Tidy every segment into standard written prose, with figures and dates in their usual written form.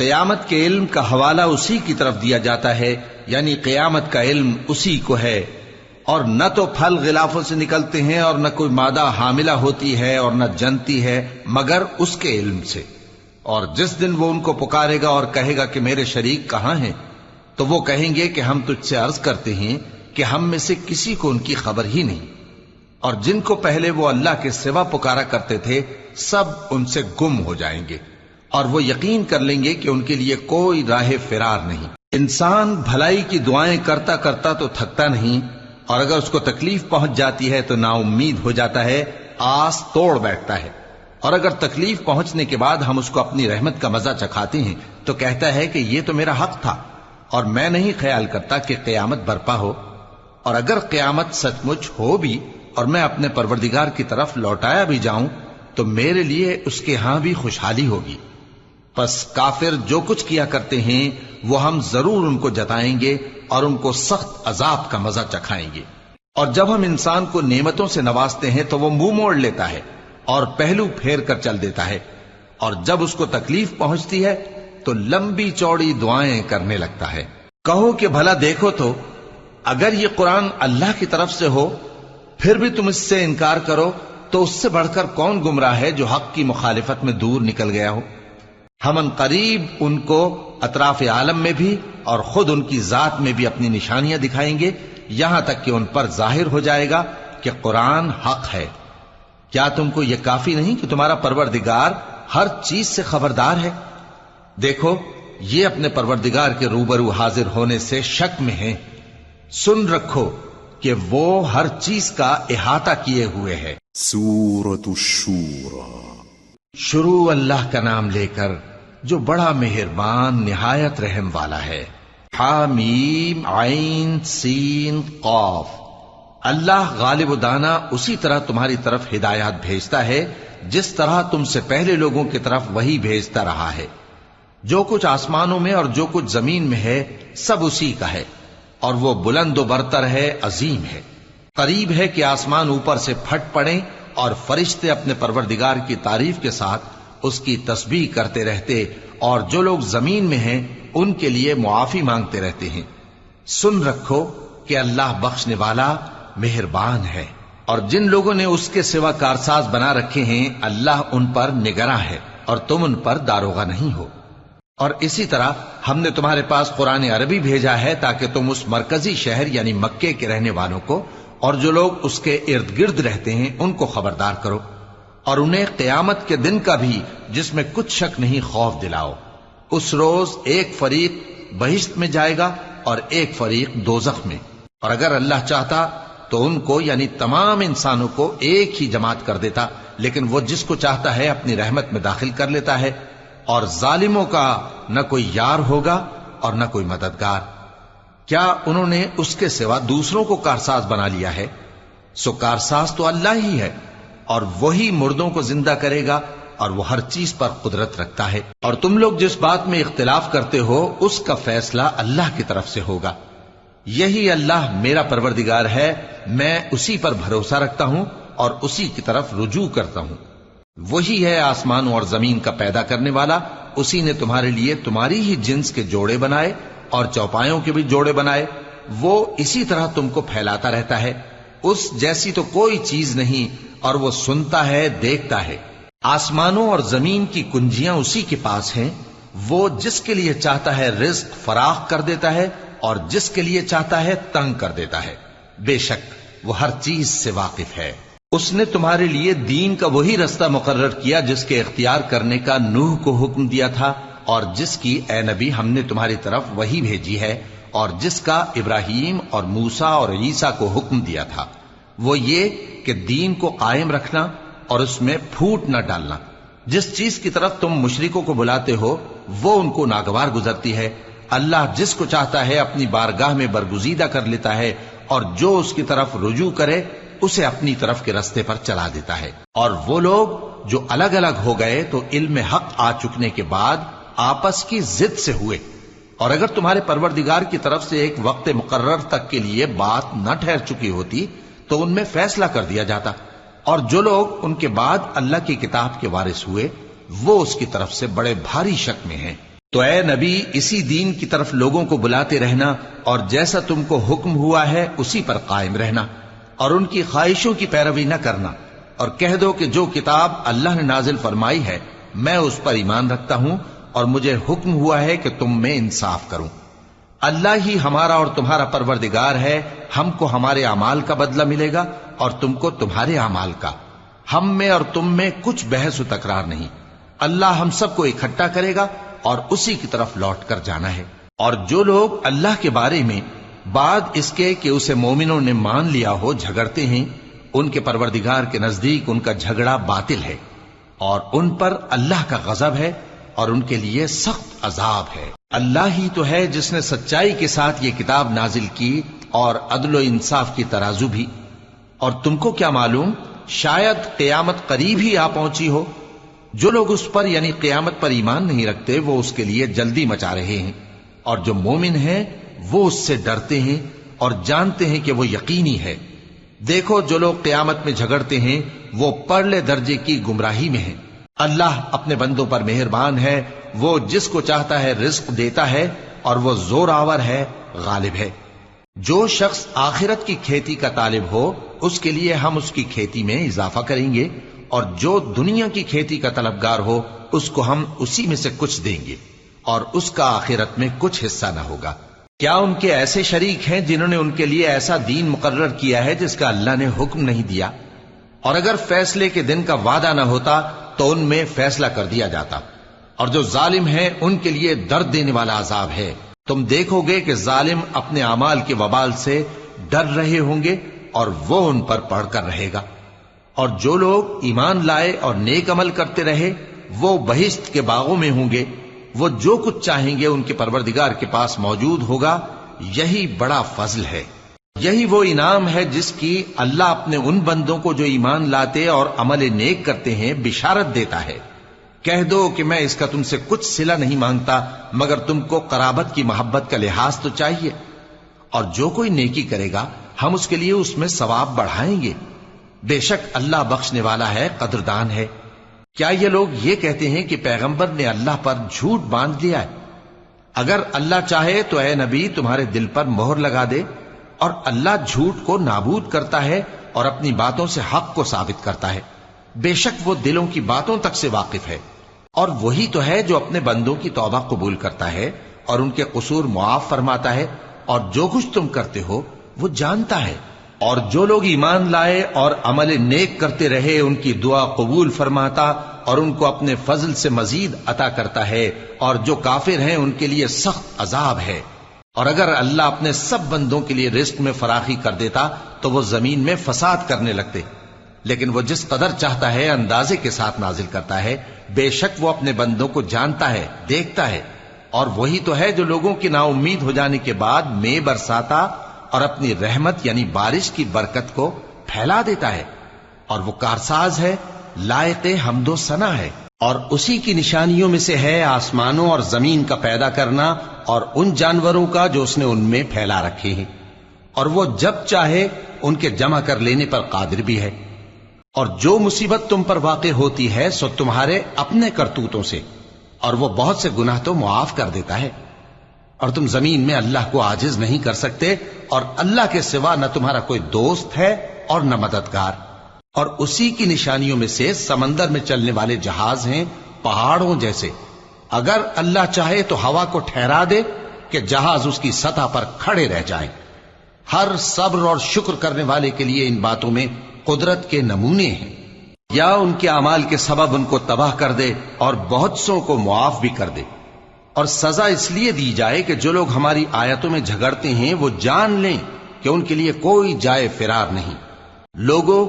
قیامت کے علم کا حوالہ اسی کی طرف دیا جاتا ہے، یعنی قیامت کا علم اسی کو ہے، اور نہ تو پھل غلافوں سے نکلتے ہیں اور نہ کوئی مادہ حاملہ ہوتی ہے اور نہ جنتی ہے مگر اس کے علم سے۔ اور جس دن وہ ان کو پکارے گا اور کہے گا کہ میرے شریک کہاں ہیں، تو وہ کہیں گے کہ ہم تجھ سے عرض کرتے ہیں کہ ہم میں سے کسی کو ان کی خبر ہی نہیں، اور جن کو پہلے وہ اللہ کے سوا پکارا کرتے تھے سب ان سے گم ہو جائیں گے، اور وہ یقین کر لیں گے کہ ان کے لیے کوئی راہ فرار نہیں۔ انسان بھلائی کی دعائیں کرتا کرتا تو تھکتا نہیں، اور اگر اس کو تکلیف پہنچ جاتی ہے تو نا امید ہو جاتا ہے، آس توڑ بیٹھتا ہے، اور اگر تکلیف پہنچنے کے بعد ہم اس کو اپنی رحمت کا مزہ چکھاتے ہیں تو کہتا ہے کہ یہ تو میرا حق تھا، اور میں نہیں خیال کرتا کہ قیامت برپا ہو۔ اور اگر قیامت سچ مچ ہو بھی اور میں اپنے پروردگار کی طرف لوٹایا بھی جاؤں تو میرے لیے اس کے ہاں بھی خوشحالی ہوگی۔ پس کافر جو کچھ کیا کرتے ہیں وہ ہم ضرور ان کو جتائیں گے اور ان کو سخت عذاب کا مزہ چکھائیں گے۔ اور جب ہم انسان کو نعمتوں سے نوازتے ہیں تو وہ منہ موڑ لیتا ہے اور پہلو پھیر کر چل دیتا ہے، اور جب اس کو تکلیف پہنچتی ہے تو لمبی چوڑی دعائیں کرنے لگتا ہے۔ کہو کہ بھلا دیکھو تو اگر یہ قرآن اللہ کی طرف سے ہو پھر بھی تم اس سے انکار کرو تو اس سے بڑھ کر کون گمراہ ہے جو حق کی مخالفت میں دور نکل گیا ہو۔ ہم ان قریب ان کو اطراف عالم میں بھی اور خود ان کی ذات میں بھی اپنی نشانیاں دکھائیں گے، یہاں تک کہ ان پر ظاہر ہو جائے گا کہ قرآن حق ہے۔ کیا تم کو یہ کافی نہیں کہ تمہارا پروردگار ہر چیز سے خبردار ہے؟ دیکھو یہ اپنے پروردگار کے روبرو حاضر ہونے سے شک میں ہیں، سن رکھو کہ وہ ہر چیز کا احاطہ کیے ہوئے ہے۔ سورة الشورى۔ شروع اللہ کا نام لے کر جو بڑا مہربان نہایت رحم والا ہے۔ حامیم عین سین قاف۔ اللہ غالب و دانا اسی طرح تمہاری طرف ہدایات بھیجتا ہے جس طرح تم سے پہلے لوگوں کی طرف وہی بھیجتا رہا ہے۔ جو کچھ آسمانوں میں اور جو کچھ زمین میں ہے سب اسی کا ہے، اور وہ بلند و برتر ہے، عظیم ہے۔ قریب ہے کہ آسمان اوپر سے پھٹ پڑیں اور فرشتے اپنے پروردگار کی تعریف کے ساتھ اس کی تسبیح کرتے رہتے، اور جو لوگ زمین میں ہیں ان کے لیے معافی مانگتے رہتے ہیں۔ سن رکھو کہ اللہ بخشنے والا مہربان ہے، اور جن لوگوں نے اس کے سوا کارساز بنا رکھے ہیں اللہ ان پر نگراں ہے اور تم ان پر داروغہ نہیں ہو۔ اور اسی طرح ہم نے تمہارے پاس قرآن عربی بھیجا ہے تاکہ تم اس مرکزی شہر یعنی مکے کے رہنے والوں کو اور جو لوگ اس کے ارد گرد رہتے ہیں ان کو خبردار کرو، اور انہیں قیامت کے دن کا بھی جس میں کچھ شک نہیں خوف دلاؤ۔ اس روز ایک فریق بہشت میں جائے گا اور ایک فریق دوزخ میں، اور اگر اللہ چاہتا تو ان کو یعنی تمام انسانوں کو ایک ہی جماعت کر دیتا، لیکن وہ جس کو چاہتا ہے اپنی رحمت میں داخل کر لیتا ہے، اور ظالموں کا نہ کوئی یار ہوگا اور نہ کوئی مددگار۔ کیا انہوں نے اس کے سوا دوسروں کو کارساز بنا لیا ہے؟ سو کارساز تو اللہ ہی ہے، اور وہی مردوں کو زندہ کرے گا، اور وہ ہر چیز پر قدرت رکھتا ہے۔ اور تم لوگ جس بات میں اختلاف کرتے ہو اس کا فیصلہ اللہ کی طرف سے ہوگا۔ یہی اللہ میرا پروردگار ہے، میں اسی پر بھروسہ رکھتا ہوں اور اسی کی طرف رجوع کرتا ہوں۔ وہی ہے آسمانوں اور زمین کا پیدا کرنے والا، اسی نے تمہارے لیے تمہاری ہی جنس کے جوڑے بنائے اور چوپایوں کے بھی جوڑے بنائے، وہ اسی طرح تم کو پھیلاتا رہتا ہے۔ اس جیسی تو کوئی چیز نہیں، اور وہ سنتا ہے، دیکھتا ہے۔ آسمانوں اور زمین کی کنجیاں اسی کے پاس ہیں، وہ جس کے لیے چاہتا ہے رزق فراخ کر دیتا ہے اور جس کے لیے چاہتا ہے تنگ کر دیتا ہے۔ بے شک وہ ہر چیز سے واقف ہے۔ اس نے تمہارے لیے دین کا وہی رستہ مقرر کیا جس کے اختیار کرنے کا نوح کو حکم دیا تھا، اور جس کی اے نبی ہم نے تمہاری طرف وہی بھیجی ہے، اور جس کا ابراہیم اور موسیٰ اور عیسیٰ کو حکم دیا تھا، وہ یہ کہ دین کو قائم رکھنا اور اس میں پھوٹ نہ ڈالنا۔ جس چیز کی طرف تم مشرکوں کو بلاتے ہو وہ ان کو ناگوار گزرتی ہے۔ اللہ جس کو چاہتا ہے اپنی بارگاہ میں برگزیدہ کر لیتا ہے، اور جو اس کی طرف رجوع کرے اسے اپنی طرف کے رستے پر چلا دیتا ہے۔ اور وہ لوگ جو الگ الگ ہو گئے تو علم حق آ چکنے کے بعد آپس کی ضد سے ہوئے، اور اگر تمہارے پروردگار کی طرف سے ایک وقت مقرر تک کے لیے بات نہ ٹھہر چکی ہوتی تو ان میں فیصلہ کر دیا جاتا، اور جو لوگ ان کے بعد اللہ کی کتاب کے وارث ہوئے وہ اس کی طرف سے بڑے بھاری شک میں ہیں۔ تو اے نبی اسی دین کی طرف لوگوں کو بلاتے رہنا اور جیسا تم کو حکم ہوا ہے اسی پر قائم رہنا اور ان کی خواہشوں کی پیروی نہ کرنا، اور کہہ دو کہ جو کتاب اللہ نے نازل فرمائی ہے میں اس پر ایمان رکھتا ہوں اور مجھے حکم ہوا ہے کہ تم میں انصاف کروں۔ اللہ ہی ہمارا اور تمہارا پروردگار ہے، ہم کو ہمارے اعمال کا بدلہ ملے گا اور تم کو تمہارے اعمال کا، ہم میں اور تم میں کچھ بحث و تکرار نہیں۔ اللہ ہم سب کو اکٹھا کرے گا اور اسی کی طرف لوٹ کر جانا ہے۔ اور جو لوگ اللہ کے بارے میں بعد اس کے کہ اسے مومنوں نے مان لیا ہو جھگڑتے ہیں، ان کے پروردگار کے نزدیک ان کا جھگڑا باطل ہے اور ان پر اللہ کا غضب ہے اور ان کے لیے سخت عذاب ہے۔ اللہ ہی تو ہے جس نے سچائی کے ساتھ یہ کتاب نازل کی اور عدل و انصاف کی ترازو بھی۔ اور تم کو کیا معلوم، شاید قیامت قریب ہی آ پہنچی ہو۔ جو لوگ اس پر یعنی قیامت پر ایمان نہیں رکھتے وہ اس کے لیے جلدی مچا رہے ہیں، اور جو مومن ہیں وہ اس سے ڈرتے ہیں اور جانتے ہیں کہ وہ یقینی ہے۔ دیکھو جو لوگ قیامت میں جھگڑتے ہیں وہ پرلے درجے کی گمراہی میں ہیں۔ اللہ اپنے بندوں پر مہربان ہے، وہ جس کو چاہتا ہے رزق دیتا ہے اور وہ زور آور ہے، غالب ہے۔ جو شخص آخرت کی کھیتی کا طالب ہو اس کے لیے ہم اس کی کھیتی میں اضافہ کریں گے، اور جو دنیا کی کھیتی کا طلبگار ہو اس کو ہم اسی میں سے کچھ دیں گے اور اس کا آخرت میں کچھ حصہ نہ ہوگا۔ کیا ان کے ایسے شریک ہیں جنہوں نے ان کے لیے ایسا دین مقرر کیا ہے جس کا اللہ نے حکم نہیں دیا؟ اور اگر فیصلے کے دن کا وعدہ نہ ہوتا تو ان میں فیصلہ کر دیا جاتا، اور جو ظالم ہیں ان کے لیے درد دینے والا عذاب ہے۔ تم دیکھو گے کہ ظالم اپنے اعمال کے وبال سے ڈر رہے ہوں گے اور وہ ان پر پڑھ کر رہے گا۔ اور جو لوگ ایمان لائے اور نیک عمل کرتے رہے وہ بہشت کے باغوں میں ہوں گے، وہ جو کچھ چاہیں گے ان کے پروردگار کے پاس موجود ہوگا۔ یہی بڑا فضل ہے، یہی وہ انعام ہے جس کی اللہ اپنے ان بندوں کو جو ایمان لاتے اور عمل نیک کرتے ہیں بشارت دیتا ہے۔ کہہ دو کہ میں اس کا تم سے کچھ صلہ نہیں مانگتا مگر تم کو قرابت کی محبت کا لحاظ تو چاہیے، اور جو کوئی نیکی کرے گا ہم اس کے لیے اس میں ثواب بڑھائیں گے۔ بے شک اللہ بخشنے والا ہے، قدردان ہے۔ کیا یہ لوگ یہ کہتے ہیں کہ پیغمبر نے اللہ پر جھوٹ باندھ لیا ہے؟ اگر اللہ چاہے تو اے نبی تمہارے دل پر مہر لگا دے، اور اللہ جھوٹ کو نابود کرتا ہے اور اپنی باتوں سے حق کو ثابت کرتا ہے۔ بے شک وہ دلوں کی باتوں تک سے واقف ہے، اور وہی تو ہے جو اپنے بندوں کی توبہ قبول کرتا ہے اور ان کے قصور معاف فرماتا ہے، اور جو کچھ تم کرتے ہو وہ جانتا ہے۔ اور جو لوگ ایمان لائے اور عمل نیک کرتے رہے ان کی دعا قبول فرماتا اور ان کو اپنے فضل سے مزید عطا کرتا ہے، اور جو کافر ہیں ان کے لیے سخت عذاب ہے۔ اور اگر اللہ اپنے سب بندوں کے لیے رزق میں فراخی کر دیتا تو وہ زمین میں فساد کرنے لگتے، لیکن وہ جس قدر چاہتا ہے اندازے کے ساتھ نازل کرتا ہے۔ بے شک وہ اپنے بندوں کو جانتا ہے، دیکھتا ہے، اور وہی تو ہے جو لوگوں کی نا امید ہو جانے کے بعد مے برساتا اور اپنی رحمت یعنی بارش کی برکت کو پھیلا دیتا ہے، اور وہ کارساز ہے، لائق حمد و ثنا ہے۔ اور اسی کی نشانیوں میں سے ہے آسمانوں اور زمین کا پیدا کرنا اور ان جانوروں کا جو اس نے ان میں پھیلا رکھے ہیں، اور وہ جب چاہے ان کے جمع کر لینے پر قادر بھی ہے۔ اور جو مصیبت تم پر واقع ہوتی ہے سو تمہارے اپنے کرتوتوں سے، اور وہ بہت سے گناہ تو معاف کر دیتا ہے۔ اور تم زمین میں اللہ کو عاجز نہیں کر سکتے، اور اللہ کے سوا نہ تمہارا کوئی دوست ہے اور نہ مددگار۔ اور اسی کی نشانیوں میں سے سمندر میں چلنے والے جہاز ہیں پہاڑوں جیسے۔ اگر اللہ چاہے تو ہوا کو ٹھہرا دے کہ جہاز اس کی سطح پر کھڑے رہ جائیں۔ ہر صبر اور شکر کرنے والے کے لیے ان باتوں میں قدرت کے نمونے ہیں۔ یا ان کے اعمال کے سبب ان کو تباہ کر دے اور بہت سو کو معاف بھی کر دے۔ اور سزا اس لیے دی جائے کہ جو لوگ ہماری آیتوں میں جھگڑتے ہیں وہ جان لیں کہ ان کے لیے کوئی جائے فرار نہیں۔ لوگوں،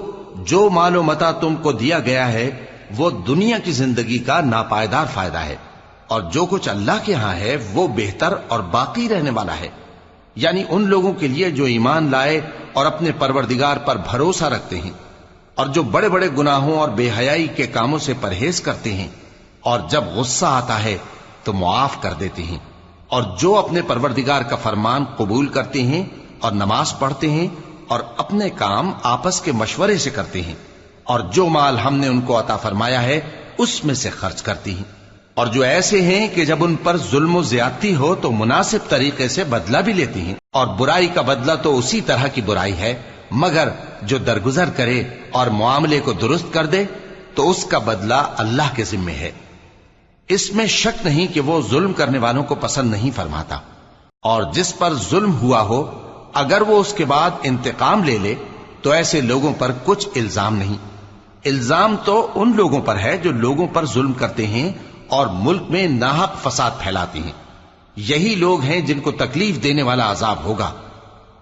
جو مال و متاع تم کو دیا گیا ہے وہ دنیا کی زندگی کا ناپائیدار فائدہ ہے، اور جو کچھ اللہ کے ہاں ہے وہ بہتر اور باقی رہنے والا ہے، یعنی ان لوگوں کے لیے جو ایمان لائے اور اپنے پروردگار پر بھروسہ رکھتے ہیں، اور جو بڑے بڑے گناہوں اور بے حیائی کے کاموں سے پرہیز کرتے ہیں، اور جب غصہ آتا ہے تو معاف کر دیتے ہیں، اور جو اپنے پروردگار کا فرمان قبول کرتے ہیں اور نماز پڑھتے ہیں اور اپنے کام آپس کے مشورے سے کرتے ہیں، اور جو مال ہم نے ان کو عطا فرمایا ہے اس میں سے خرچ کرتی ہیں۔ اور جو ایسے ہیں کہ جب ان پر ظلم و زیادتی ہو تو مناسب طریقے سے بدلہ بھی لیتی ہیں، اور برائی کا بدلہ تو اسی طرح کی برائی ہے، مگر جو درگزر کرے اور معاملے کو درست کر دے تو اس کا بدلہ اللہ کے ذمے ہے۔ اس میں شک نہیں کہ وہ ظلم کرنے والوں کو پسند نہیں فرماتا، اور جس پر ظلم ہوا ہو اگر وہ اس کے بعد انتقام لے لے تو ایسے لوگوں پر کچھ الزام نہیں۔ الزام تو ان لوگوں پر ہے جو لوگوں پر ظلم کرتے ہیں اور ملک میں ناحق فساد پھیلاتے ہیں، یہی لوگ ہیں جن کو تکلیف دینے والا عذاب ہوگا۔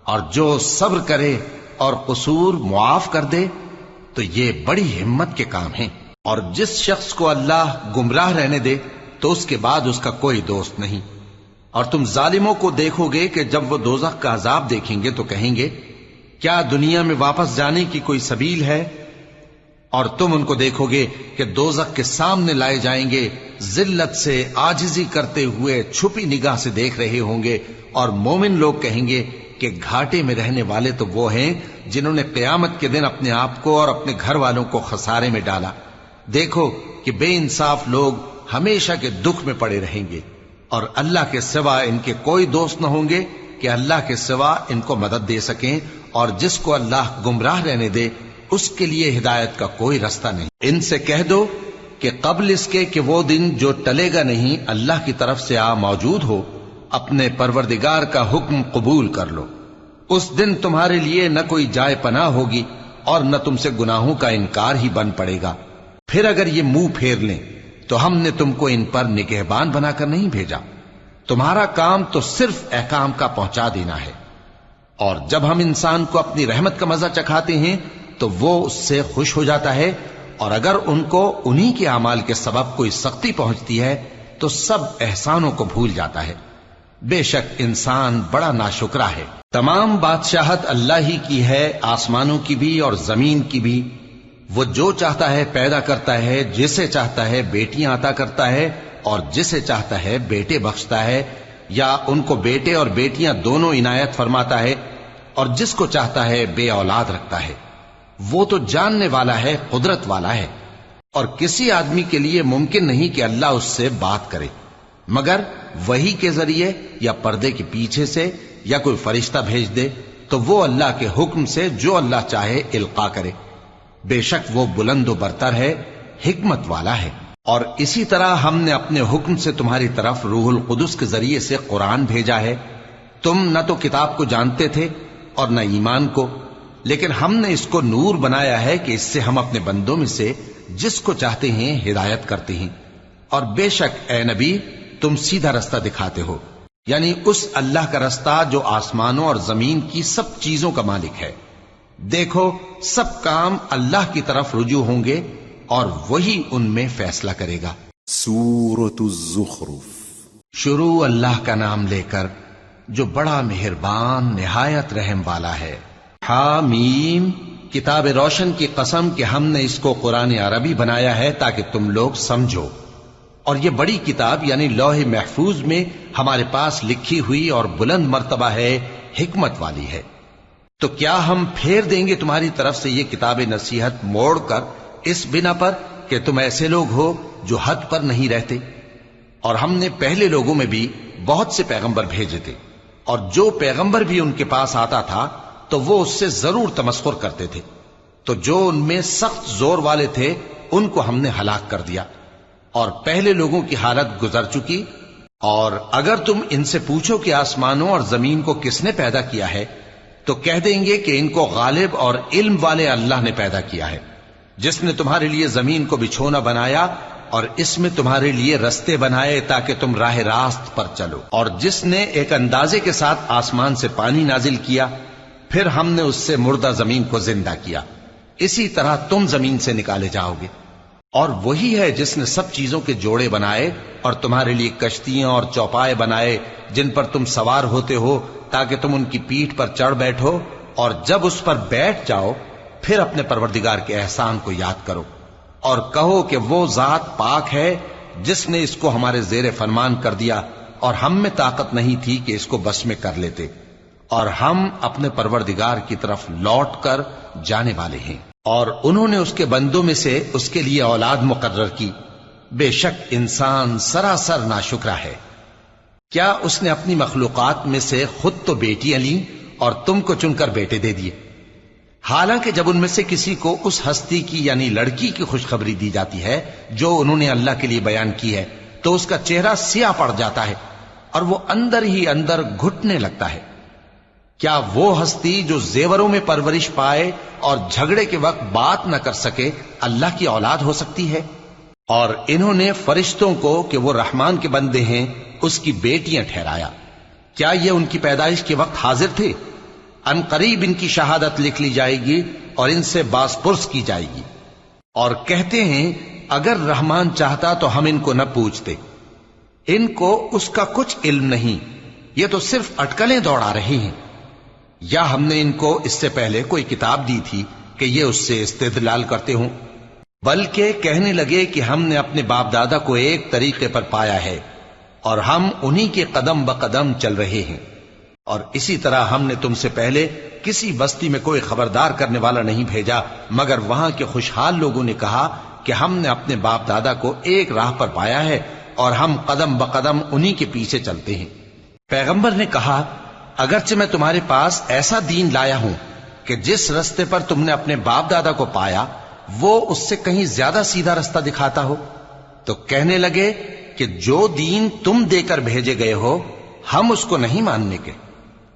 اور جو صبر کرے اور قصور معاف کر دے تو یہ بڑی ہمت کے کام ہیں۔ اور جس شخص کو اللہ گمراہ رہنے دے تو اس کے بعد اس کا کوئی دوست نہیں۔ اور تم ظالموں کو دیکھو گے کہ جب وہ دوزخ کا عذاب دیکھیں گے تو کہیں گے کیا دنیا میں واپس جانے کی کوئی سبیل ہے؟ اور تم ان کو دیکھو گے کہ دوزخ کے سامنے لائے جائیں گے، ذلت سے عاجزی کرتے ہوئے چھپی نگاہ سے دیکھ رہے ہوں گے، اور مومن لوگ کہیں گے کہ گھاٹے میں رہنے والے تو وہ ہیں جنہوں نے قیامت کے دن اپنے آپ کو اور اپنے گھر والوں کو خسارے میں ڈالا۔ دیکھو کہ بے انصاف لوگ ہمیشہ کے دکھ میں پڑے رہیں گے، اور اللہ کے سوا ان کے کوئی دوست نہ ہوں گے کہ اللہ کے سوا ان کو مدد دے سکیں، اور جس کو اللہ گمراہ رہنے دے اس کے لیے ہدایت کا کوئی رستہ نہیں۔ ان سے کہہ دو کہ قبل اس کے کہ وہ دن جو ٹلے گا نہیں اللہ کی طرف سے آ موجود ہو، اپنے پروردگار کا حکم قبول کر لو۔ اس دن تمہارے لیے نہ کوئی جائے پناہ ہوگی اور نہ تم سے گناہوں کا انکار ہی بن پڑے گا۔ پھر اگر یہ منہ پھیر لیں تو ہم نے تم کو ان پر نگہبان بنا کر نہیں بھیجا، تمہارا کام تو صرف احکام کا پہنچا دینا ہے۔ اور جب ہم انسان کو اپنی رحمت کا مزہ چکھاتے ہیں تو وہ اس سے خوش ہو جاتا ہے، اور اگر ان کو انہی کے اعمال کے سبب کوئی سختی پہنچتی ہے تو سب احسانوں کو بھول جاتا ہے۔ بے شک انسان بڑا ناشکرا ہے۔ تمام بادشاہت اللہ ہی کی ہے، آسمانوں کی بھی اور زمین کی بھی۔ وہ جو چاہتا ہے پیدا کرتا ہے، جسے چاہتا ہے بیٹیاں عطا کرتا ہے اور جسے چاہتا ہے بیٹے بخشتا ہے، یا ان کو بیٹے اور بیٹیاں دونوں عنایت فرماتا ہے، اور جس کو چاہتا ہے بے اولاد رکھتا ہے۔ وہ تو جاننے والا ہے، قدرت والا ہے، اور کسی آدمی کے لیے ممکن نہیں کہ اللہ اس سے بات کرے مگر وحی کے ذریعے یا پردے کے پیچھے سے، یا کوئی فرشتہ بھیج دے تو وہ اللہ کے حکم سے جو اللہ چاہے القا کرے۔ بے شک وہ بلند و برتر ہے، حکمت والا ہے۔ اور اسی طرح ہم نے اپنے حکم سے تمہاری طرف روح القدس کے ذریعے سے قرآن بھیجا ہے۔ تم نہ تو کتاب کو جانتے تھے اور نہ ایمان کو، لیکن ہم نے اس کو نور بنایا ہے کہ اس سے ہم اپنے بندوں میں سے جس کو چاہتے ہیں ہدایت کرتے ہیں۔ اور بے شک اے نبی تم سیدھا رستہ دکھاتے ہو، یعنی اس اللہ کا رستہ جو آسمانوں اور زمین کی سب چیزوں کا مالک ہے۔ دیکھو سب کام اللہ کی طرف رجوع ہوں گے اور وہی ان میں فیصلہ کرے گا۔ سورة الزخرف۔ شروع اللہ کا نام لے کر جو بڑا مہربان نہایت رحم والا ہے۔ حامیم، کتاب روشن کی قسم کہ ہم نے اس کو قرآن عربی بنایا ہے تاکہ تم لوگ سمجھو، اور یہ بڑی کتاب یعنی لوح محفوظ میں ہمارے پاس لکھی ہوئی اور بلند مرتبہ ہے، حکمت والی ہے۔ تو کیا ہم پھیر دیں گے تمہاری طرف سے یہ کتاب نصیحت موڑ کر اس بنا پر کہ تم ایسے لوگ ہو جو حد پر نہیں رہتے؟ اور ہم نے پہلے لوگوں میں بھی بہت سے پیغمبر بھیجے تھے، اور جو پیغمبر بھی ان کے پاس آتا تھا تو وہ اس سے ضرور تمسخر کرتے تھے، تو جو ان میں سخت زور والے تھے ان کو ہم نے ہلاک کر دیا، اور پہلے لوگوں کی حالت گزر چکی۔ اور اگر تم ان سے پوچھو کہ آسمانوں اور زمین کو کس نے پیدا کیا ہے تو کہہ دیں گے کہ ان کو غالب اور علم والے اللہ نے پیدا کیا ہے، جس نے تمہارے لیے زمین کو بچھونا بنایا اور اس میں تمہارے لیے رستے بنائے تاکہ تم راہ راست پر چلو، اور جس نے ایک اندازے کے ساتھ آسمان سے پانی نازل کیا، پھر ہم نے اس سے مردہ زمین کو زندہ کیا، اسی طرح تم زمین سے نکالے جاؤ گے۔ اور وہی ہے جس نے سب چیزوں کے جوڑے بنائے اور تمہارے لیے کشتیاں اور چوپائے بنائے جن پر تم سوار ہوتے ہو تاکہ تم ان کی پیٹھ پر چڑھ بیٹھو، اور جب اس پر بیٹھ جاؤ پھر اپنے پروردگار کے احسان کو یاد کرو، اور کہو کہ وہ ذات پاک ہے جس نے اس کو ہمارے زیر فرمان کر دیا اور ہم میں طاقت نہیں تھی کہ اس کو بس میں کر لیتے، اور ہم اپنے پروردگار کی طرف لوٹ کر جانے والے ہیں۔ اور انہوں نے اس کے بندوں میں سے اس کے لیے اولاد مقرر کی، بے شک انسان سراسر ناشکرا ہے۔ کیا اس نے اپنی مخلوقات میں سے خود تو بیٹیاں لیں اور تم کو چن کر بیٹے دے دیے؟ حالانکہ جب ان میں سے کسی کو اس ہستی کی یعنی لڑکی کی خوشخبری دی جاتی ہے جو انہوں نے اللہ کے لیے بیان کی ہے تو اس کا چہرہ سیاہ پڑ جاتا ہے اور وہ اندر ہی اندر گھٹنے لگتا ہے۔ کیا وہ ہستی جو زیوروں میں پرورش پائے اور جھگڑے کے وقت بات نہ کر سکے اللہ کی اولاد ہو سکتی ہے؟ اور انہوں نے فرشتوں کو کہ وہ رحمان کے بندے ہیں اس کی بیٹیاں ٹھہرایا۔ کیا یہ ان کی پیدائش کے وقت حاضر تھے؟ ان قریب ان کی شہادت لکھ لی جائے گی اور ان سے باز پرس کی جائے گی۔ اور کہتے ہیں اگر رحمان چاہتا تو ہم ان کو نہ پوچھتے، ان کو اس کا کچھ علم نہیں، یہ تو صرف اٹکلیں دوڑا رہے ہیں۔ یا ہم نے ان کو اس سے پہلے کوئی کتاب دی تھی کہ یہ اس سے استدلال کرتے ہوں؟ بلکہ کہنے لگے کہ ہم نے اپنے باپ دادا کو ایک طریقے پر پایا ہے اور ہم انہی کے قدم بقدم چل رہے ہیں، اور اسی طرح ہم نے تم سے پہلے کسی بستی میں کوئی خبردار کرنے والا نہیں بھیجا مگر وہاں کے خوشحال لوگوں نے کہا کہ ہم نے اپنے باپ دادا کو ایک راہ پر پایا ہے اور ہم قدم بقدم انہی کے پیچھے چلتے ہیں۔ پیغمبر نے کہا اگرچہ میں تمہارے پاس ایسا دین لایا ہوں کہ جس رستے پر تم نے اپنے باپ دادا کو پایا وہ اس سے کہیں زیادہ سیدھا رستہ دکھاتا ہو، تو کہنے لگے کہ جو دین تم دے کر بھیجے گئے ہو ہم اس کو نہیں ماننے کے،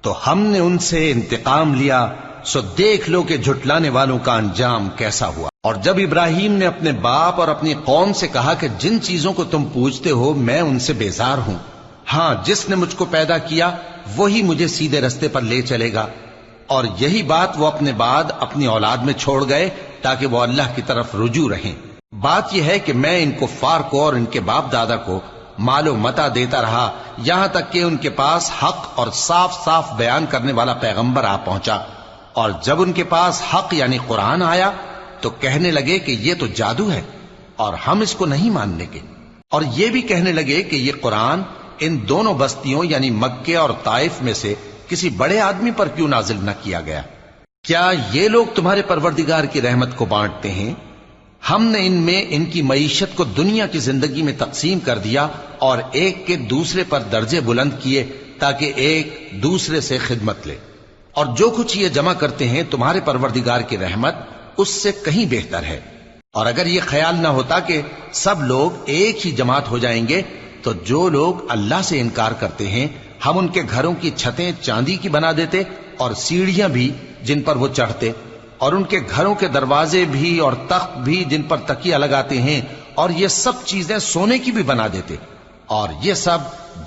تو ہم نے ان سے انتقام لیا، سو دیکھ لو کہ جھٹلانے والوں کا انجام کیسا ہوا۔ اور جب ابراہیم نے اپنے باپ اور اپنی قوم سے کہا کہ جن چیزوں کو تم پوجتے ہو میں ان سے بیزار ہوں، ہاں جس نے مجھ کو پیدا کیا وہی مجھے سیدھے رستے پر لے چلے گا، اور یہی بات وہ اپنے بعد اپنی اولاد میں چھوڑ گئے تاکہ وہ اللہ کی طرف رجوع رہیں۔ بات یہ ہے کہ میں ان کفار کو اور ان کے باپ دادا کو مال و متاع دیتا رہا یہاں تک کہ ان کے پاس حق اور صاف صاف بیان کرنے والا پیغمبر آ پہنچا، اور جب ان کے پاس حق یعنی قرآن آیا تو کہنے لگے کہ یہ تو جادو ہے اور ہم اس کو نہیں ماننے کے، اور یہ بھی کہنے لگے کہ یہ قرآن ان دونوں بستیوں یعنی مکے اور طائف میں سے کسی بڑے آدمی پر کیوں نازل نہ کیا گیا؟ کیا یہ لوگ تمہارے پروردگار کی رحمت کو بانٹتے ہیں؟ ہم نے ان میں ان کی معیشت کو دنیا کی زندگی میں تقسیم کر دیا اور ایک کے دوسرے پر درجے بلند کیے تاکہ ایک دوسرے سے خدمت لے، اور جو کچھ یہ جمع کرتے ہیں تمہارے پروردگار کی رحمت اس سے کہیں بہتر ہے۔ اور اگر یہ خیال نہ ہوتا کہ سب لوگ ایک ہی جماعت ہو جائیں گے تو جو لوگ اللہ سے انکار کرتے ہیں ہم ان کے گھروں کی چھتیں چاندی کی بنا دیتے اور سیڑھیاں بھی جن پر وہ چڑھتے، اور ان کے گھروں کے دروازے بھی اور تخت بھی جن پر تکیہ لگاتے ہیں، اور یہ سب چیزیں سونے کی بھی بنا دیتے، اور یہ سب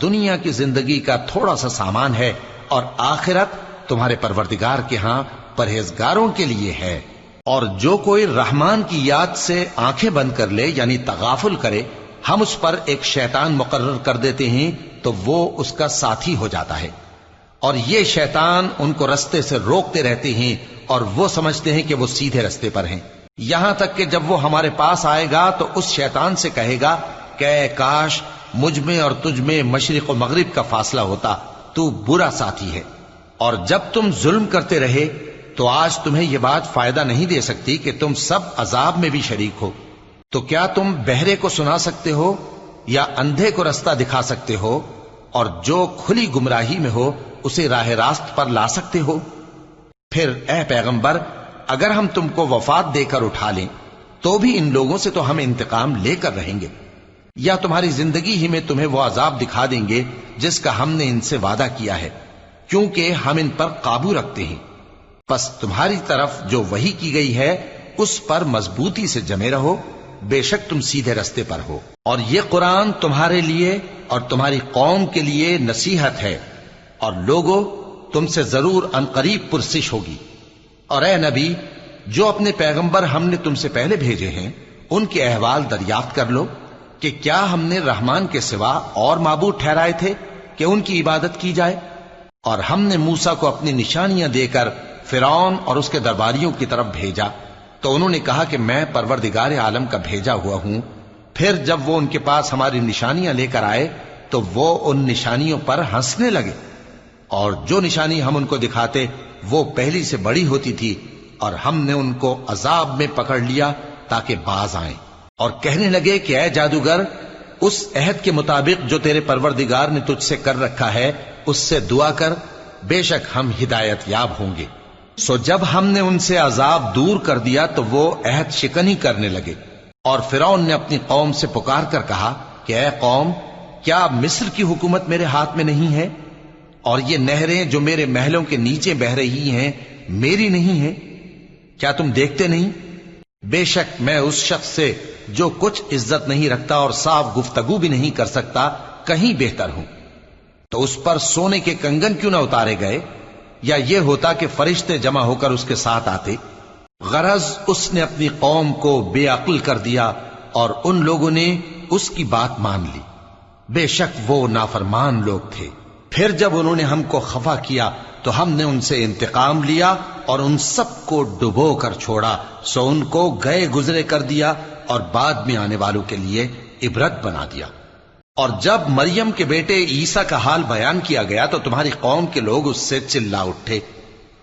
دنیا کی زندگی کا تھوڑا سا سامان ہے، اور آخرت تمہارے پروردگار کے ہاں پرہیزگاروں کے لیے ہے۔ اور جو کوئی رحمان کی یاد سے آنکھیں بند کر لے یعنی تغافل کرے ہم اس پر ایک شیطان مقرر کر دیتے ہیں تو وہ اس کا ساتھی ہو جاتا ہے، اور یہ شیطان ان کو رستے سے روکتے رہتے ہیں اور وہ سمجھتے ہیں کہ وہ سیدھے رستے پر ہیں، یہاں تک کہ جب وہ ہمارے پاس آئے گا تو اس شیطان سے کہے گا کہ اے کاش مجھ میں اور تجھ میں مشرق و مغرب کا فاصلہ ہوتا، تو برا ساتھی ہے۔ اور جب تم ظلم کرتے رہے تو آج تمہیں یہ بات فائدہ نہیں دے سکتی کہ تم سب عذاب میں بھی شریک ہو، تو کیا تم بہرے کو سنا سکتے ہو یا اندھے کو رستہ دکھا سکتے ہو، اور جو کھلی گمراہی میں ہو اسے راہ راست پر لا سکتے ہو؟ پھر اے پیغمبر اگر ہم تم کو وفات دے کر اٹھا لیں تو بھی ان لوگوں سے تو ہم انتقام لے کر رہیں گے، یا تمہاری زندگی ہی میں تمہیں وہ عذاب دکھا دیں گے جس کا ہم نے ان سے وعدہ کیا ہے، کیونکہ ہم ان پر قابو رکھتے ہیں۔ پس تمہاری طرف جو وحی کی گئی ہے اس پر مضبوطی سے جمے رہو، بے شک تم سیدھے رستے پر ہو، اور یہ قرآن تمہارے لیے اور تمہاری قوم کے لیے نصیحت ہے، اور لوگوں تم سے ضرور عنقریب پرسش ہوگی۔ اور اے نبی جو اپنے پیغمبر ہم نے تم سے پہلے بھیجے ہیں ان کے احوال دریافت کر لو کہ کیا ہم نے رحمان کے سوا اور معبود ٹھہرائے تھے کہ ان کی عبادت کی جائے؟ اور ہم نے موسیٰ کو اپنی نشانیاں دے کر فرعون اور اس کے درباریوں کی طرف بھیجا تو انہوں نے کہا کہ میں پروردگار عالم کا بھیجا ہوا ہوں۔ پھر جب وہ ان کے پاس ہماری نشانیاں لے کر آئے تو وہ ان نشانیوں پر ہنسنے لگے، اور جو نشانی ہم ان کو دکھاتے وہ پہلی سے بڑی ہوتی تھی، اور ہم نے ان کو عذاب میں پکڑ لیا تاکہ باز آئیں۔ اور کہنے لگے کہ اے جادوگر، اس عہد کے مطابق جو تیرے پروردگار نے تجھ سے کر رکھا ہے اس سے دعا کر، بے شک ہم ہدایت یاب ہوں گے۔ سو جب ہم نے ان سے عذاب دور کر دیا تو وہ عہد شکنی کرنے لگے، اور فرعون نے اپنی قوم سے پکار کر کہا کہ اے قوم، کیا مصر کی حکومت میرے ہاتھ میں نہیں ہے؟ اور یہ نہریں جو میرے محلوں کے نیچے بہ رہی ہیں میری نہیں ہیں؟ کیا تم دیکھتے نہیں؟ بے شک میں اس شخص سے جو کچھ عزت نہیں رکھتا اور صاف گفتگو بھی نہیں کر سکتا کہیں بہتر ہوں۔ تو اس پر سونے کے کنگن کیوں نہ اتارے گئے، یا یہ ہوتا کہ فرشتے جمع ہو کر اس کے ساتھ آتے؟ غرض اس نے اپنی قوم کو بے عقل کر دیا اور ان لوگوں نے اس کی بات مان لی، بے شک وہ نافرمان لوگ تھے۔ پھر جب انہوں نے ہم کو خفا کیا تو ہم نے ان سے انتقام لیا اور ان سب کو ڈبو کر چھوڑا، سو ان کو گئے گزرے کر دیا اور بعد میں آنے والوں کے لیے عبرت بنا دیا۔ اور جب مریم کے بیٹے عیسیٰ کا حال بیان کیا گیا تو تمہاری قوم کے لوگ اس سے چلا اٹھے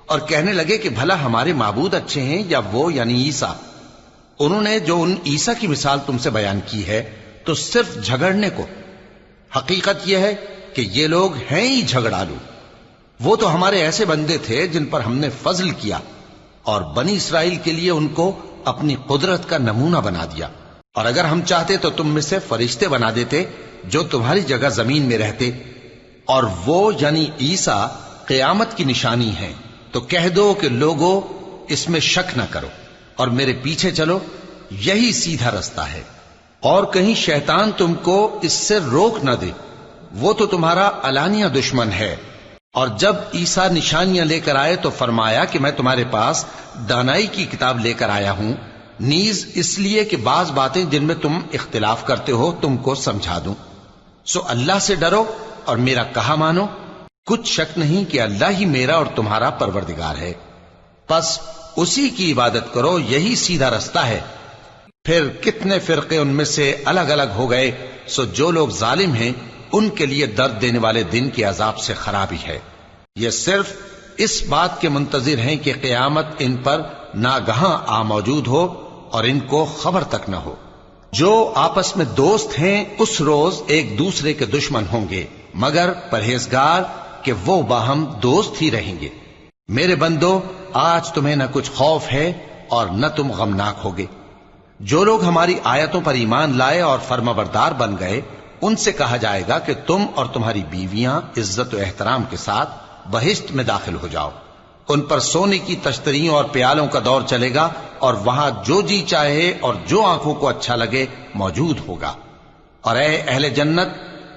اور کہنے لگے کہ بھلا ہمارے معبود اچھے ہیں یا وہ یعنی عیسیٰ؟ انہوں نے جو ان عیسیٰ کی مثال تم سے بیان کی ہے تو صرف جھگڑنے کو۔ حقیقت یہ ہے کہ یہ لوگ ہیں ہی جھگڑالو۔ وہ تو ہمارے ایسے بندے تھے جن پر ہم نے فضل کیا، اور بنی اسرائیل کے لیے ان کو اپنی قدرت کا نمونہ بنا دیا۔ اور اگر ہم چاہتے تو تم میں سے فرشتے بنا دیتے جو تمہاری جگہ زمین میں رہتے، اور وہ یعنی عیسیٰ قیامت کی نشانی ہیں۔ تو کہہ دو کہ لوگوں اس میں شک نہ کرو اور میرے پیچھے چلو، یہی سیدھا رستہ ہے، اور کہیں شیطان تم کو اس سے روک نہ دے، وہ تو تمہارا علانیہ دشمن ہے۔ اور جب عیسیٰ نشانیاں لے کر آئے تو فرمایا کہ میں تمہارے پاس دانائی کی کتاب لے کر آیا ہوں، نیز اس لیے کہ بعض باتیں جن میں تم اختلاف کرتے ہو تم کو سمجھا دوں۔ سو اللہ سے ڈرو اور میرا کہا مانو، کچھ شک نہیں کہ اللہ ہی میرا اور تمہارا پروردگار ہے، پس اسی کی عبادت کرو، یہی سیدھا رستہ ہے۔ پھر کتنے فرقے ان میں سے الگ الگ ہو گئے، سو جو لوگ ظالم ہیں ان کے لیے درد دینے والے دن کے عذاب سے خرابی ہے۔ یہ صرف اس بات کے منتظر ہیں کہ قیامت ان پر ناگہاں آ موجود ہو اور ان کو خبر تک نہ ہو۔ جو آپس میں دوست ہیں اس روز ایک دوسرے کے دشمن ہوں گے، مگر پرہیزگار کہ وہ باہم دوست ہی رہیں گے۔ میرے بندو، آج تمہیں نہ کچھ خوف ہے اور نہ تم غمناک ہوگے۔ جو لوگ ہماری آیتوں پر ایمان لائے اور فرمانبردار بن گئے ان سے کہا جائے گا کہ تم اور تمہاری بیویاں عزت و احترام کے ساتھ بہشت میں داخل ہو جاؤ۔ ان پر سونے کی تشتریوں اور پیالوں کا دور چلے گا، اور وہاں جو جی چاہے اور جو آنکھوں کو اچھا لگے موجود ہوگا۔ اور اے اہل جنت،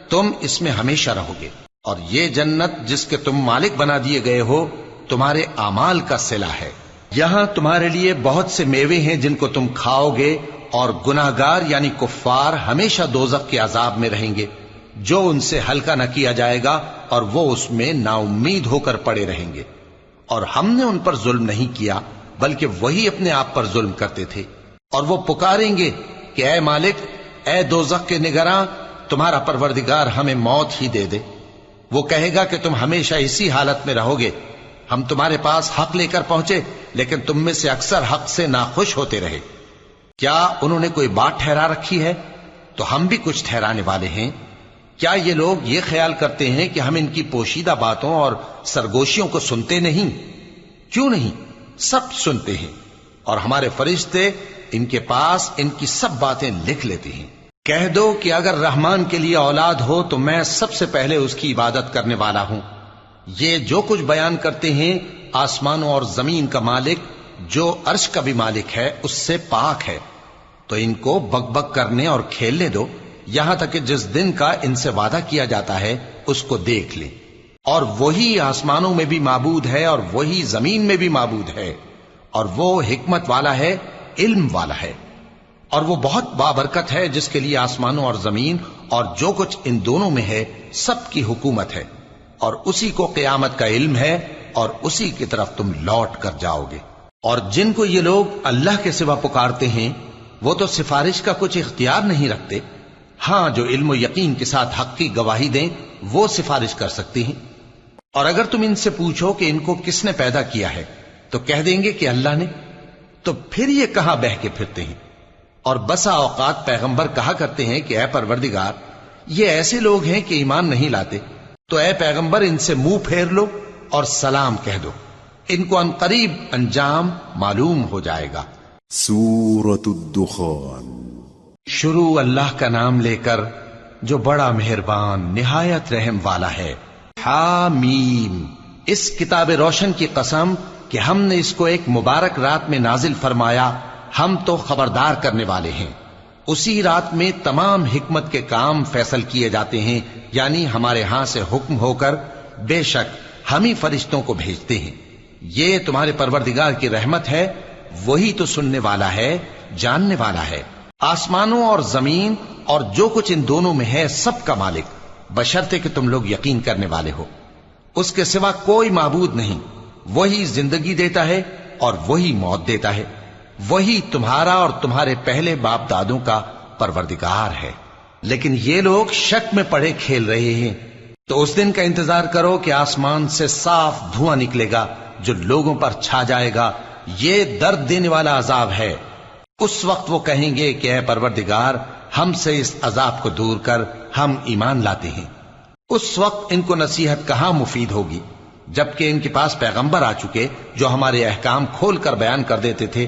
تم اس میں ہمیشہ رہو گے، اور یہ جنت جس کے تم مالک بنا دیے گئے ہو تمہارے اعمال کا صلہ ہے۔ یہاں تمہارے لیے بہت سے میوے ہیں جن کو تم کھاؤ گے، اور گناہگار یعنی کفار ہمیشہ دوزخ کے عذاب میں رہیں گے، جو ان سے ہلکا نہ کیا جائے گا، اور وہ اس میں نا امید ہو کر پڑے رہیں گے۔ اور ہم نے ان پر ظلم نہیں کیا بلکہ وہی اپنے آپ پر ظلم کرتے تھے۔ اور وہ پکاریں گے کہ اے مالک، اے دوزخ کے نگراں، تمہارا پروردگار ہمیں موت ہی دے دے۔ وہ کہے گا کہ تم ہمیشہ اسی حالت میں رہو گے، ہم تمہارے پاس حق لے کر پہنچے لیکن تم میں سے اکثر حق سے ناخوش ہوتے رہے۔ کیا انہوں نے کوئی بات ٹھہرا رکھی ہے؟ تو ہم بھی کچھ ٹھہرانے والے ہیں۔ کیا یہ لوگ یہ خیال کرتے ہیں کہ ہم ان کی پوشیدہ باتوں اور سرگوشیوں کو سنتے نہیں؟ کیوں نہیں، سب سنتے ہیں، اور ہمارے فرشتے ان کے پاس ان کی سب باتیں لکھ لیتے ہیں۔ کہہ دو کہ اگر رحمان کے لیے اولاد ہو تو میں سب سے پہلے اس کی عبادت کرنے والا ہوں۔ یہ جو کچھ بیان کرتے ہیں آسمانوں اور زمین کا مالک جو عرش کا بھی مالک ہے اس سے پاک ہے، تو ان کو بک بک کرنے اور کھیلنے دو، یہاں تک کہ جس دن کا ان سے وعدہ کیا جاتا ہے اس کو دیکھ لیں۔ اور وہی آسمانوں میں بھی معبود ہے اور وہی زمین میں بھی معبود ہے، اور وہ حکمت والا ہے، علم والا ہے، اور وہ بہت بابرکت ہے جس کے لیے آسمانوں اور زمین اور جو کچھ ان دونوں میں ہے سب کی حکومت ہے، اور اسی کو قیامت کا علم ہے، اور اسی کی طرف تم لوٹ کر جاؤ گے۔ اور جن کو یہ لوگ اللہ کے سوا پکارتے ہیں وہ تو سفارش کا کچھ اختیار نہیں رکھتے، ہاں جو علم و یقین کے ساتھ حق کی گواہی دیں وہ سفارش کر سکتی ہیں۔ اور اگر تم ان سے پوچھو کہ ان کو کس نے پیدا کیا ہے تو کہہ دیں گے کہ اللہ نے، تو پھر یہ کہاں بہہ کے پھرتے ہیں؟ اور بسا اوقات پیغمبر کہا کرتے ہیں کہ اے پروردگار، یہ ایسے لوگ ہیں کہ ایمان نہیں لاتے، تو اے پیغمبر ان سے منہ پھیر لو اور سلام کہہ دو، ان کو عنقریب انجام معلوم ہو جائے گا۔ سورة الدخان۔ شروع اللہ کا نام لے کر جو بڑا مہربان نہایت رحم والا ہے۔ حامیم، اس کتاب روشن کی قسم کہ ہم نے اس کو ایک مبارک رات میں نازل فرمایا، ہم تو خبردار کرنے والے ہیں۔ اسی رات میں تمام حکمت کے کام فیصل کیے جاتے ہیں، یعنی ہمارے ہاں سے حکم ہو کر بے شک ہم ہی فرشتوں کو بھیجتے ہیں۔ یہ تمہارے پروردگار کی رحمت ہے، وہی تو سننے والا ہے، جاننے والا ہے۔ آسمانوں اور زمین اور جو کچھ ان دونوں میں ہے سب کا مالک، بشرطے کہ تم لوگ یقین کرنے والے ہو۔ اس کے سوا کوئی معبود نہیں، وہی زندگی دیتا ہے اور وہی موت دیتا ہے، وہی تمہارا اور تمہارے پہلے باپ دادوں کا پروردگار ہے۔ لیکن یہ لوگ شک میں پڑے کھیل رہے ہیں۔ تو اس دن کا انتظار کرو کہ آسمان سے صاف دھواں نکلے گا جو لوگوں پر چھا جائے گا، یہ درد دینے والا عذاب ہے۔ اس وقت وہ کہیں گے کہ اے پروردگار، ہم سے اس عذاب کو دور کر، ہم ایمان لاتے ہیں۔ اس وقت ان کو نصیحت کہاں مفید ہوگی، جبکہ ان کے پاس پیغمبر آ چکے جو ہمارے احکام کھول کر بیان کر دیتے تھے۔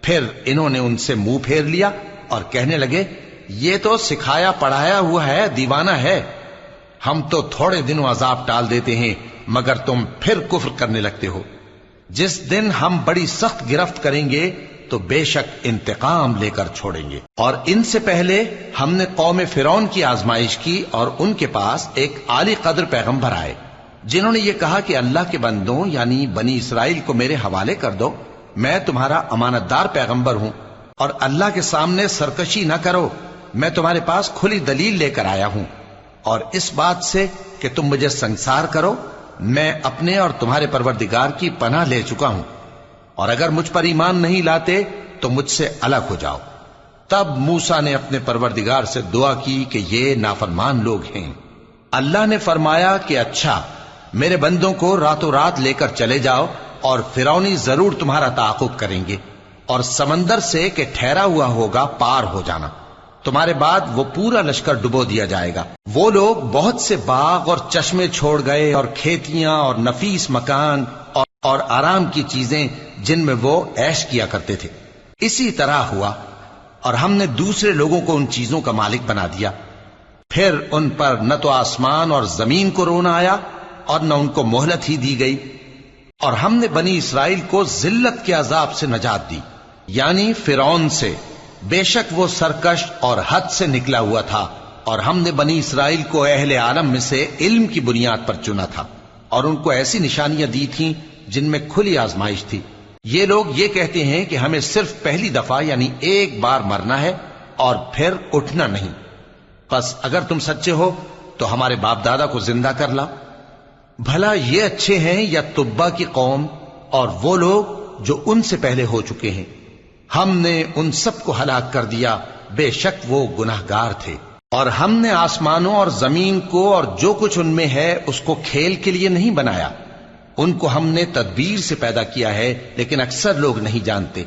پھر انہوں نے ان سے منہ پھیر لیا اور کہنے لگے، یہ تو سکھایا پڑھایا ہوا ہے، دیوانہ ہے، ہم تو تھوڑے دنوں عذاب ٹال دیتے ہیں مگر تم پھر کفر کرنے لگتے ہو۔ جس دن ہم بڑی سخت گرفت کریں گے تو بے شک انتقام لے کر چھوڑیں گے۔ اور ان سے پہلے ہم نے قوم فرعون کی آزمائش کی اور ان کے پاس ایک عالی قدر پیغمبر آئے جنہوں نے یہ کہا کہ اللہ کے بندوں یعنی بنی اسرائیل کو میرے حوالے کر دو، میں تمہارا امانت دار پیغمبر ہوں، اور اللہ کے سامنے سرکشی نہ کرو، میں تمہارے پاس کھلی دلیل لے کر آیا ہوں، اور اس بات سے کہ تم مجھے سنسار کرو، میں اپنے اور تمہارے پروردگار کی پناہ لے چکا ہوں، اور اگر مجھ پر ایمان نہیں لاتے تو مجھ سے الگ ہو جاؤ۔ تب موسیٰ نے اپنے پروردگار سے دعا کی کہ یہ نافرمان لوگ ہیں۔ اللہ نے فرمایا کہ اچھا، میرے بندوں کو راتوں رات لے کر چلے جاؤ، اور فرعونی ضرور تمہارا تعاقب کریں گے، اور سمندر سے کہ ٹھہرا ہوا ہوگا پار ہو جانا، تمہارے بعد وہ پورا لشکر ڈبو دیا جائے گا۔ وہ لوگ بہت سے باغ اور چشمے چھوڑ گئے اور کھیتیاں اور نفیس مکان اور آرام کی چیزیں جن میں وہ عیش کیا کرتے تھے۔ اسی طرح ہوا، اور ہم نے دوسرے لوگوں کو ان چیزوں کا مالک بنا دیا۔ پھر ان پر نہ تو آسمان اور زمین کو رونا آیا اور نہ ان کو مہلت ہی دی گئی، اور ہم نے بنی اسرائیل کو ذلت کے عذاب سے نجات دی، یعنی فرعون سے۔ بے شک وہ سرکش اور حد سے نکلا ہوا تھا، اور ہم نے بنی اسرائیل کو اہل عالم میں سے علم کی بنیاد پر چنا تھا، اور ان کو ایسی نشانیاں دی تھیں جن میں کھلی آزمائش تھی۔ یہ لوگ یہ کہتے ہیں کہ ہمیں صرف پہلی دفعہ یعنی ایک بار مرنا ہے اور پھر اٹھنا نہیں، پس اگر تم سچے ہو تو ہمارے باپ دادا کو زندہ کر لاؤ۔ بھلا یہ اچھے ہیں یا تبا کی قوم اور وہ لوگ جو ان سے پہلے ہو چکے ہیں؟ ہم نے ان سب کو ہلاک کر دیا، بے شک وہ گناہگار تھے۔ اور ہم نے آسمانوں اور زمین کو اور جو کچھ ان میں ہے اس کو کھیل کے لیے نہیں بنایا، ان کو ہم نے تدبیر سے پیدا کیا ہے، لیکن اکثر لوگ نہیں جانتے۔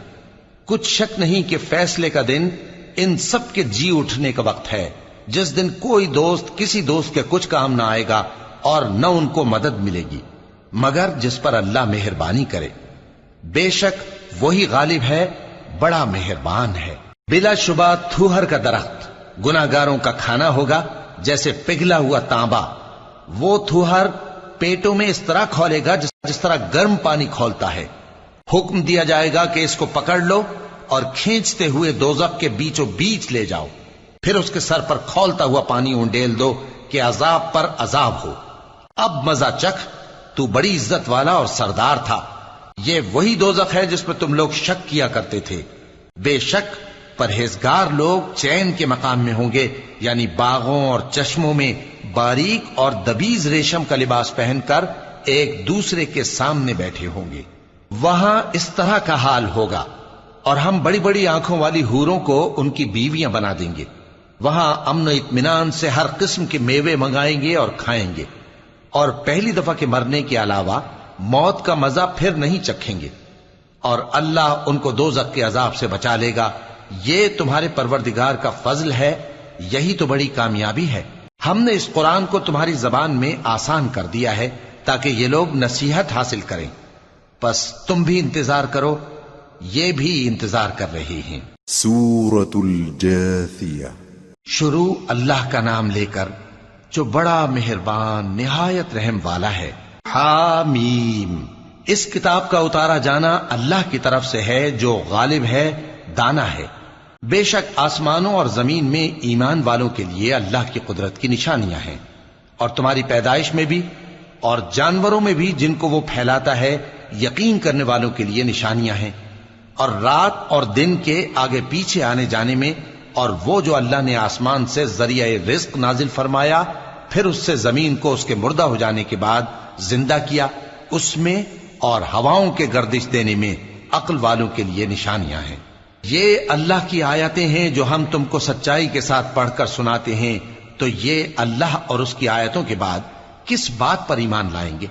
کچھ شک نہیں کہ فیصلے کا دن ان سب کے جی اٹھنے کا وقت ہے، جس دن کوئی دوست کسی دوست کے کچھ کام نہ آئے گا اور نہ ان کو مدد ملے گی مگر جس پر اللہ مہربانی کرے۔ بے شک وہی غالب ہے، بڑا مہربان ہے۔ بلا شبہ تھوہر کا درخت گناہگاروں کا کھانا ہوگا، جیسے پگھلا ہوا تانبا۔ وہ تھوہر پیٹوں میں اس طرح کھولے گا جس طرح گرم پانی کھولتا ہے۔ حکم دیا جائے گا کہ اس کو پکڑ لو اور کھینچتے ہوئے دوزخ کے بیچوں بیچ لے جاؤ، پھر اس کے سر پر کھولتا ہوا پانی اونڈیل دو کہ عذاب پر عذاب ہو۔ اب مزہ چکھ، تو بڑی عزت والا اور سردار تھا۔ یہ وہی دوزخ ہے جس میں تم لوگ شک کیا کرتے تھے۔ بے شک پرہیزگار لوگ چین کے مقام میں ہوں گے، یعنی باغوں اور چشموں میں باریک اور دبیز ریشم کا لباس پہن کر ایک دوسرے کے سامنے بیٹھے ہوں گے۔ وہاں اس طرح کا حال ہوگا، اور ہم بڑی بڑی آنکھوں والی حوروں کو ان کی بیویاں بنا دیں گے۔ وہاں امن و اطمینان سے ہر قسم کے میوے منگائیں گے اور کھائیں گے، اور پہلی دفعہ کے مرنے کے علاوہ موت کا مزہ پھر نہیں چکھیں گے، اور اللہ ان کو دوزخ کے عذاب سے بچا لے گا یہ تمہارے پروردگار کا فضل ہے، یہی تو بڑی کامیابی ہے۔ ہم نے اس قرآن کو تمہاری زبان میں آسان کر دیا ہے تاکہ یہ لوگ نصیحت حاصل کریں، پس تم بھی انتظار کرو، یہ بھی انتظار کر رہے ہیں۔ سورة الجاثیہ۔ شروع اللہ کا نام لے کر جو بڑا مہربان نہایت رحم والا ہے۔ حامیم، اس کتاب کا اتارا جانا اللہ کی طرف سے ہے جو غالب ہے، دانا ہے۔ بے شک آسمانوں اور زمین میں ایمان والوں کے لیے اللہ کی قدرت کی نشانیاں ہیں، اور تمہاری پیدائش میں بھی اور جانوروں میں بھی جن کو وہ پھیلاتا ہے یقین کرنے والوں کے لیے نشانیاں ہیں، اور رات اور دن کے آگے پیچھے آنے جانے میں، اور وہ جو اللہ نے آسمان سے ذریعہ رزق نازل فرمایا پھر اس سے زمین کو اس کے مردہ ہو جانے کے بعد زندہ کیا، اس میں اور ہواؤں کے گردش دینے میں عقل والوں کے لیے نشانیاں ہیں۔ یہ اللہ کی آیتیں ہیں جو ہم تم کو سچائی کے ساتھ پڑھ کر سناتے ہیں، تو یہ اللہ اور اس کی آیتوں کے بعد کس بات پر ایمان لائیں گے؟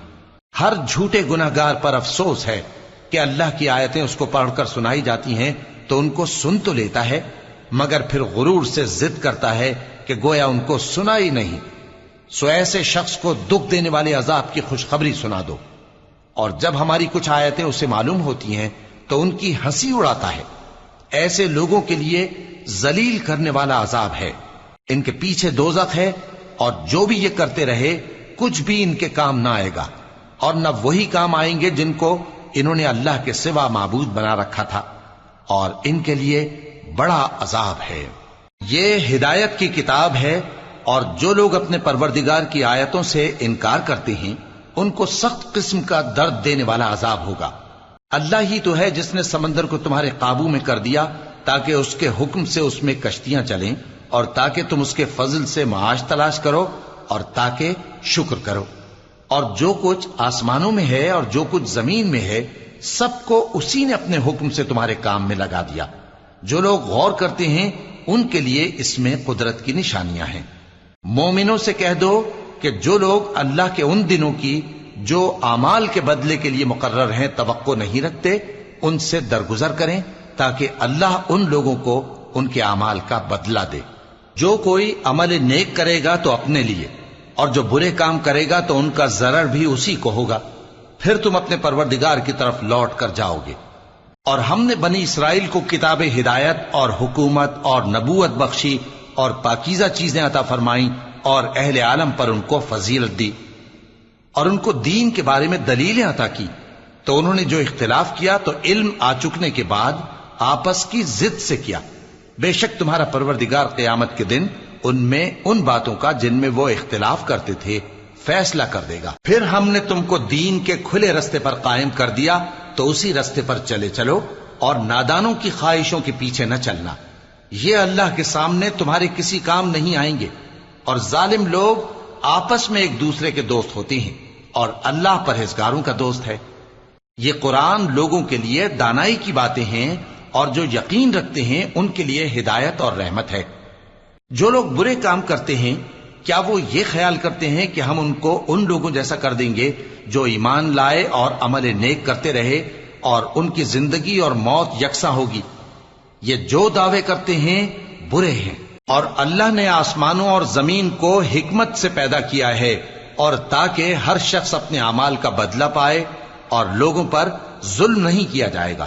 ہر جھوٹے گناہگار پر افسوس ہے کہ اللہ کی آیتیں اس کو پڑھ کر سنائی جاتی ہیں تو ان کو سن تو لیتا ہے، مگر پھر غرور سے ضد کرتا ہے کہ گویا ان کو سنا ہی نہیں۔ سو ایسے شخص کو دکھ دینے والے عذاب کی خوشخبری سنا دو، اور جب ہماری کچھ آیتیں اسے معلوم ہوتی ہیں تو ان کی ہنسی اڑاتا ہے۔ ایسے لوگوں کے لیے ذلیل کرنے والا عذاب ہے، ان کے پیچھے دوزخ ہے، اور جو بھی یہ کرتے رہے کچھ بھی ان کے کام نہ آئے گا، اور نہ وہی کام آئیں گے جن کو انہوں نے اللہ کے سوا معبود بنا رکھا تھا، اور ان کے لیے بڑا عذاب ہے۔ یہ ہدایت کی کتاب ہے، اور جو لوگ اپنے پروردگار کی آیتوں سے انکار کرتے ہیں ان کو سخت قسم کا درد دینے والا عذاب ہوگا۔ اللہ ہی تو ہے جس نے سمندر کو تمہارے قابو میں کر دیا تاکہ اس کے حکم سے اس میں کشتیاں چلیں، اور تاکہ تم اس کے فضل سے معاش تلاش کرو، اور تاکہ شکر کرو۔ اور جو کچھ آسمانوں میں ہے اور جو کچھ زمین میں ہے سب کو اسی نے اپنے حکم سے تمہارے کام میں لگا دیا۔ جو لوگ غور کرتے ہیں ان کے لیے اس میں قدرت کی نشانیاں ہیں۔ مومنوں سے کہہ دو کہ جو لوگ اللہ کے ان دنوں کی جو اعمال کے بدلے کے لیے مقرر ہیں توقع نہیں رکھتے، ان سے درگزر کریں تاکہ اللہ ان لوگوں کو ان کے اعمال کا بدلہ دے۔ جو کوئی عمل نیک کرے گا تو اپنے لیے، اور جو برے کام کرے گا تو ان کا ضرر بھی اسی کو ہوگا، پھر تم اپنے پروردگار کی طرف لوٹ کر جاؤ گے۔ اور ہم نے بنی اسرائیل کو کتاب ہدایت اور حکومت اور نبوت بخشی اور پاکیزہ چیزیں عطا فرمائیں، اور اہل عالم پر ان کو فضیلت دی، اور ان کو دین کے بارے میں دلیلیں عطا کی، تو انہوں نے جو اختلاف کیا تو علم آ چکنے کے بعد آپس کی ضد سے کیا۔ بے شک تمہارا پروردگار قیامت کے دن ان میں ان باتوں کا جن میں وہ اختلاف کرتے تھے فیصلہ کر دے گا۔ پھر ہم نے تم کو دین کے کھلے رستے پر قائم کر دیا، تو اسی رستے پر چلے چلو، اور نادانوں کی خواہشوں کے پیچھے نہ چلنا، یہ اللہ کے سامنے تمہارے کسی کام نہیں آئیں گے۔ اور ظالم لوگ آپس میں ایک دوسرے کے دوست ہوتے ہیں، اور اللہ پرہیزگاروں کا دوست ہے۔ یہ قرآن لوگوں کے لیے دانائی کی باتیں ہیں، اور جو یقین رکھتے ہیں ان کے لیے ہدایت اور رحمت ہے۔ جو لوگ برے کام کرتے ہیں کیا وہ یہ خیال کرتے ہیں کہ ہم ان کو ان لوگوں جیسا کر دیں گے جو ایمان لائے اور عمل نیک کرتے رہے، اور ان کی زندگی اور موت یکساں ہوگی؟ یہ جو دعوے کرتے ہیں برے ہیں۔ اور اللہ نے آسمانوں اور زمین کو حکمت سے پیدا کیا ہے، اور تاکہ ہر شخص اپنے اعمال کا بدلہ پائے، اور لوگوں پر ظلم نہیں کیا جائے گا۔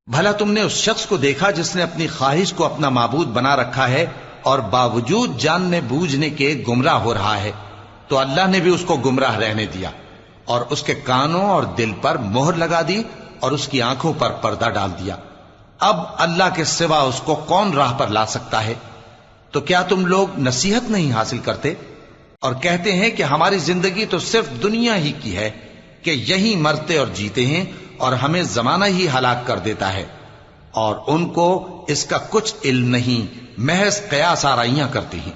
بھلا تم نے اس شخص کو دیکھا جس نے اپنی خواہش کو اپنا معبود بنا رکھا ہے اور باوجود جاننے بوجھنے کے گمراہ ہو رہا ہے؟ تو اللہ نے بھی اس کو گمراہ رہنے دیا، اور اس کے کانوں اور دل پر مہر لگا دی، اور اس کی آنکھوں پر پردہ ڈال دیا۔ اب اللہ کے سوا اس کو کون راہ پر لا سکتا ہے؟ تو کیا تم لوگ نصیحت نہیں حاصل کرتے اور کہتے ہیں کہ ہماری زندگی تو صرف دنیا ہی کی ہے، کہ یہی مرتے اور جیتے ہیں، اور ہمیں زمانہ ہی ہلاک کر دیتا ہے، اور ان کو اس کا کچھ علم نہیں، محض قیاس آرائیاں کرتے ہیں۔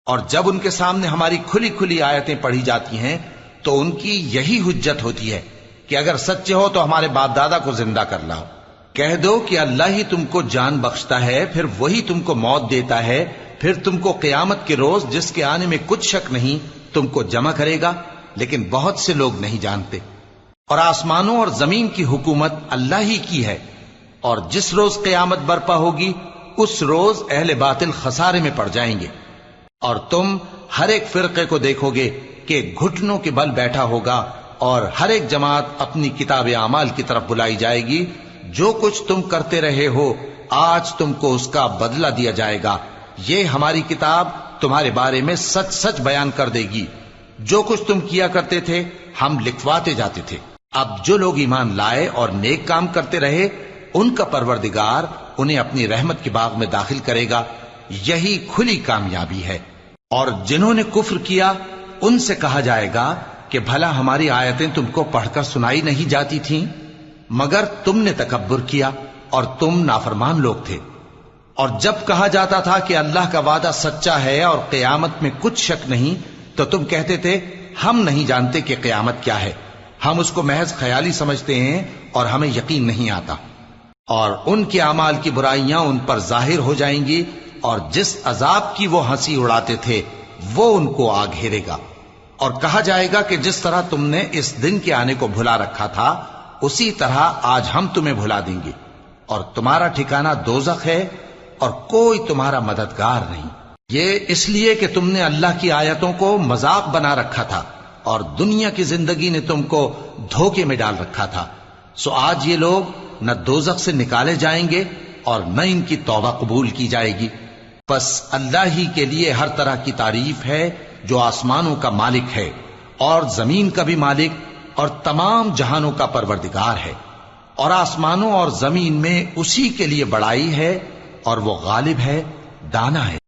اور جب ان کے سامنے ہماری کھلی کھلی آیتیں پڑھی جاتی ہیں تو ان کی یہی حجت ہوتی ہے کہ اگر سچے ہو تو ہمارے باپ دادا کو زندہ کر لاؤ۔ کہہ دو کہ اللہ ہی تم کو جان بخشتا ہے، پھر وہی تم کو موت دیتا ہے، پھر تم کو قیامت کے روز جس کے آنے میں کچھ شک نہیں تم کو جمع کرے گا، لیکن بہت سے لوگ نہیں جانتے۔ اور آسمانوں اور زمین کی حکومت اللہ ہی کی ہے، اور جس روز قیامت برپا ہوگی اس روز اہل باطل خسارے میں پڑ جائیں گے، اور تم ہر ایک فرقے کو دیکھو گے کہ گھٹنوں کے بل بیٹھا ہوگا، اور ہر ایک جماعت اپنی کتاب اعمال کی طرف بلائی جائے گی۔ جو کچھ تم کرتے رہے ہو آج تم کو اس کا بدلہ دیا جائے گا، یہ ہماری کتاب تمہارے بارے میں سچ سچ بیان کر دے گی۔ جو کچھ تم کیا کرتے تھے ہم لکھواتے جاتے تھے۔ اب جو لوگ ایمان لائے اور نیک کام کرتے رہے ان کا پروردگار انہیں اپنی رحمت کے باغ میں داخل کرے گا، یہی کھلی کامیابی ہے۔ اور جنہوں نے کفر کیا ان سے کہا جائے گا کہ بھلا ہماری آیتیں تم کو پڑھ کر سنائی نہیں جاتی تھیں؟ مگر تم نے تکبر کیا اور تم نافرمان لوگ تھے۔ اور جب کہا جاتا تھا کہ اللہ کا وعدہ سچا ہے اور قیامت میں کچھ شک نہیں، تو تم کہتے تھے ہم نہیں جانتے کہ قیامت کیا ہے، ہم اس کو محض خیالی سمجھتے ہیں اور ہمیں یقین نہیں آتا۔ اور ان کے اعمال کی برائیاں ان پر ظاہر ہو جائیں گی، اور جس عذاب کی وہ ہنسی اڑاتے تھے وہ ان کو آ گھیرے گا۔ اور کہا جائے گا کہ جس طرح تم نے اس دن کے آنے کو بھلا رکھا تھا اسی طرح آج ہم تمہیں بھلا دیں گے، اور تمہارا ٹھکانہ دوزخ ہے اور کوئی تمہارا مددگار نہیں۔ یہ اس لیے کہ تم نے اللہ کی آیتوں کو مذاق بنا رکھا تھا اور دنیا کی زندگی نے تم کو دھوکے میں ڈال رکھا تھا، سو آج یہ لوگ نہ دوزخ سے نکالے جائیں گے اور نہ ان کی توبہ قبول کی جائے گی۔ پس اللہ ہی کے لیے ہر طرح کی تعریف ہے جو آسمانوں کا مالک ہے اور زمین کا بھی مالک اور تمام جہانوں کا پروردگار ہے، اور آسمانوں اور زمین میں اسی کے لیے بڑائی ہے، اور وہ غالب ہے، دانا ہے۔